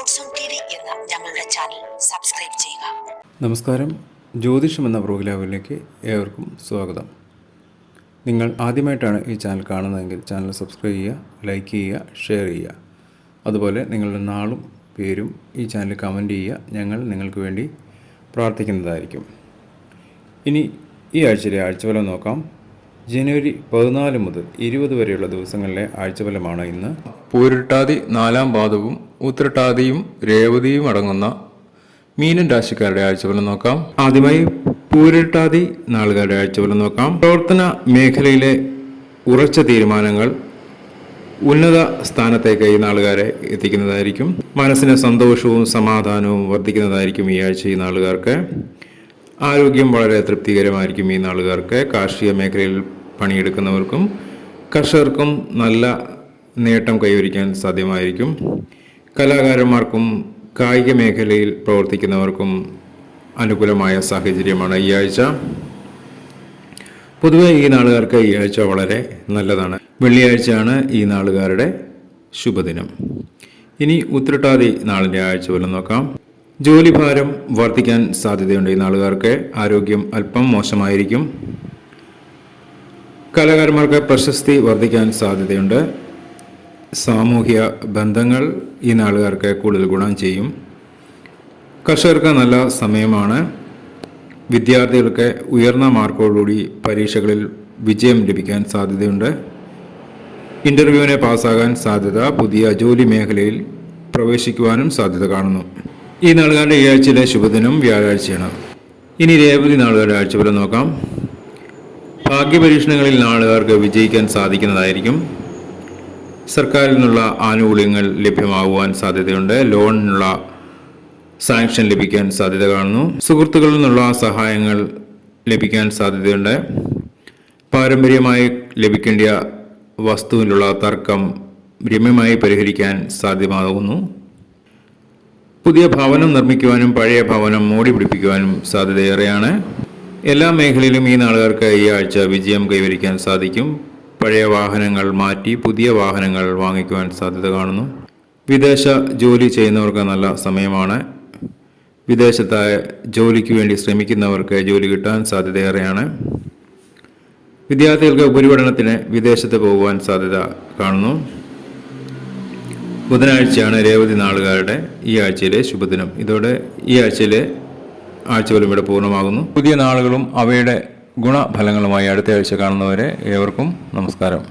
Roads on T V എന്ന ഞങ്ങളുടെ channel subscribe ചെയ്യുക. നമസ്കാരം. ജ്യോതിഷം എന്ന പ്രോഗ്രാമിലേക്ക് ഏവർക്കും സ്വാഗതം. നിങ്ങൾ ആദ്യമായിട്ടാണ് ഈ ചാനൽ കാണുന്നതെങ്കിൽ ചാനൽ സബ്സ്ക്രൈബ് ചെയ്യുക, ലൈക്ക് ചെയ്യുക, ഷെയർ ചെയ്യുക. അതുപോലെ നിങ്ങളുടെ നാളും പേരും ഈ ചാനൽ കമൻറ്റ് ചെയ്യുക. ഞങ്ങൾ നിങ്ങൾക്ക് വേണ്ടി പ്രാർത്ഥിക്കുന്നതായിരിക്കും. ഇനി ഈ ആഴ്ചയിലെ ആഴ്ചഫലം നോക്കാം. ജനുവരി 14 മുതൽ 20 വരെയുള്ള ദിവസങ്ങളിലെ ആഴ്ചഫലമാണ് ഇന്ന്. പൂരിട്ടാതി 4-ാം പാദവും ഉത്രട്ടാതിയും രേവതിയും അടങ്ങുന്ന മീനൻ രാശിക്കാരുടെ ആഴ്ചഫലം നോക്കാം. ആദ്യമായി പൂരിട്ടാതി നാളുകാരുടെ ആഴ്ചഫലം നോക്കാം. പ്രവർത്തന മേഖലയിലെ ഉറച്ച തീരുമാനങ്ങൾ ഉന്നത സ്ഥാനത്തേക്ക് ഈ നാളുകാരെ എത്തിക്കുന്നതായിരിക്കും. മനസ്സിന് സന്തോഷവും സമാധാനവും വർദ്ധിക്കുന്നതായിരിക്കും ഈ ആഴ്ച ഈ നാളുകാർക്ക്. ആരോഗ്യം വളരെ തൃപ്തികരമായിരിക്കും ഈ നാളുകാർക്ക്. കാർഷിക മേഖലയിൽ പണിയെടുക്കുന്നവർക്കും കർഷകർക്കും നല്ല നേട്ടം കൈവരിക്കാൻ സാധ്യമായിരിക്കും. കലാകാരന്മാർക്കും കായിക മേഖലയിൽ പ്രവർത്തിക്കുന്നവർക്കും അനുകൂലമായ സാഹചര്യമാണ് ഈ ആഴ്ച. പൊതുവെ ഈ നാളുകാർക്ക് ഈ ആഴ്ച വളരെ നല്ലതാണ്. വെള്ളിയാഴ്ചയാണ് ഈ നാളുകാരുടെ ശുഭദിനം. ഇനി ഉത്രട്ടാതി നാളിൻ്റെ ആഴ്ചഫലം നോക്കാം. ജോലിഭാരം വർദ്ധിക്കാൻ സാധ്യതയുണ്ട് ഈ നാളുകാർക്ക്. ആരോഗ്യം അല്പം മോശമായിരിക്കും. കലാകാരന്മാർക്ക് പ്രശസ്തി വർദ്ധിക്കാൻ സാധ്യതയുണ്ട്. സാമൂഹ്യ ബന്ധങ്ങൾ ഈ നാളുകാർക്ക് കൂടുതൽ ഗുണം ചെയ്യും. കർഷകർക്ക് നല്ല സമയമാണ്. വിദ്യാർത്ഥികൾക്ക് ഉയർന്ന മാർക്കോടുകൂടി പരീക്ഷകളിൽ വിജയം ലഭിക്കാൻ സാധ്യതയുണ്ട്. ഇൻ്റർവ്യൂവിനെ പാസ്സാകാൻ സാധ്യത. പുതിയ ജോലി മേഖലയിൽ പ്രവേശിക്കുവാനും സാധ്യത കാണുന്നു. ഈ നാളുകാരുടെ ഈ ആഴ്ചയിലെ ശുഭദിനം വ്യാഴാഴ്ചയാണ്. ഇനി രേവതി നാളുകാരുടെ ആഴ്ചഫലം നോക്കാം. ഭാഗ്യപരീക്ഷണങ്ങളിൽ നാളുകാർക്ക് വിജയിക്കാൻ സാധിക്കുന്നതായിരിക്കും. സർക്കാരിൽ നിന്നുള്ള ആനുകൂല്യങ്ങൾ ലഭ്യമാകുവാൻ സാധ്യതയുണ്ട്. ലോണിനുള്ള സാങ്ഷൻ ലഭിക്കാൻ സാധ്യത കാണുന്നു. സുഹൃത്തുക്കളിൽ നിന്നുള്ള സഹായങ്ങൾ ലഭിക്കാൻ സാധ്യതയുണ്ട്. പാരമ്പര്യമായി ലഭിക്കേണ്ട വസ്തുവിലുള്ള തർക്കം രമ്യമായി പരിഹരിക്കാൻ സാധ്യമാകുന്നു. പുതിയ ഭവനം നിർമ്മിക്കുവാനും പഴയ ഭവനം മോടി പിടിപ്പിക്കുവാനും സാധ്യതയേറെയാണ്. എല്ലാ മേഖലയിലും ഈ നാളുകാർക്ക് ഈ ആഴ്ച വിജയം കൈവരിക്കാൻ സാധിക്കും. പഴയ വാഹനങ്ങൾ മാറ്റി പുതിയ വാഹനങ്ങൾ വാങ്ങിക്കുവാൻ സാധ്യത കാണുന്നു. വിദേശ ജോലി ചെയ്യുന്നവർക്ക് നല്ല സമയമാണ്. വിദേശത്തെ ജോലിക്ക് വേണ്ടി ശ്രമിക്കുന്നവർക്ക് ജോലി കിട്ടാൻ സാധ്യതയേറെയാണ്. വിദ്യാർത്ഥികൾക്ക് ഉപരിപഠനത്തിന് വിദേശത്ത് പോകുവാൻ സാധ്യത കാണുന്നു. ബുധനാഴ്ചയാണ് രേവതി നാളുകാരുടെ ഈ ആഴ്ചയിലെ ശുഭദിനം. ഇതോടെ ഈ ആഴ്ചയിലെ ആഴ്ചഫലം ഇവിടെ പൂർണ്ണമാകുന്നു. പുതിയ നാളുകളും അവയുടെ ഗുണഫലങ്ങളുമായി അടുത്ത ആഴ്ച കാണുന്നവരെ ഏവർക്കും നമസ്കാരം.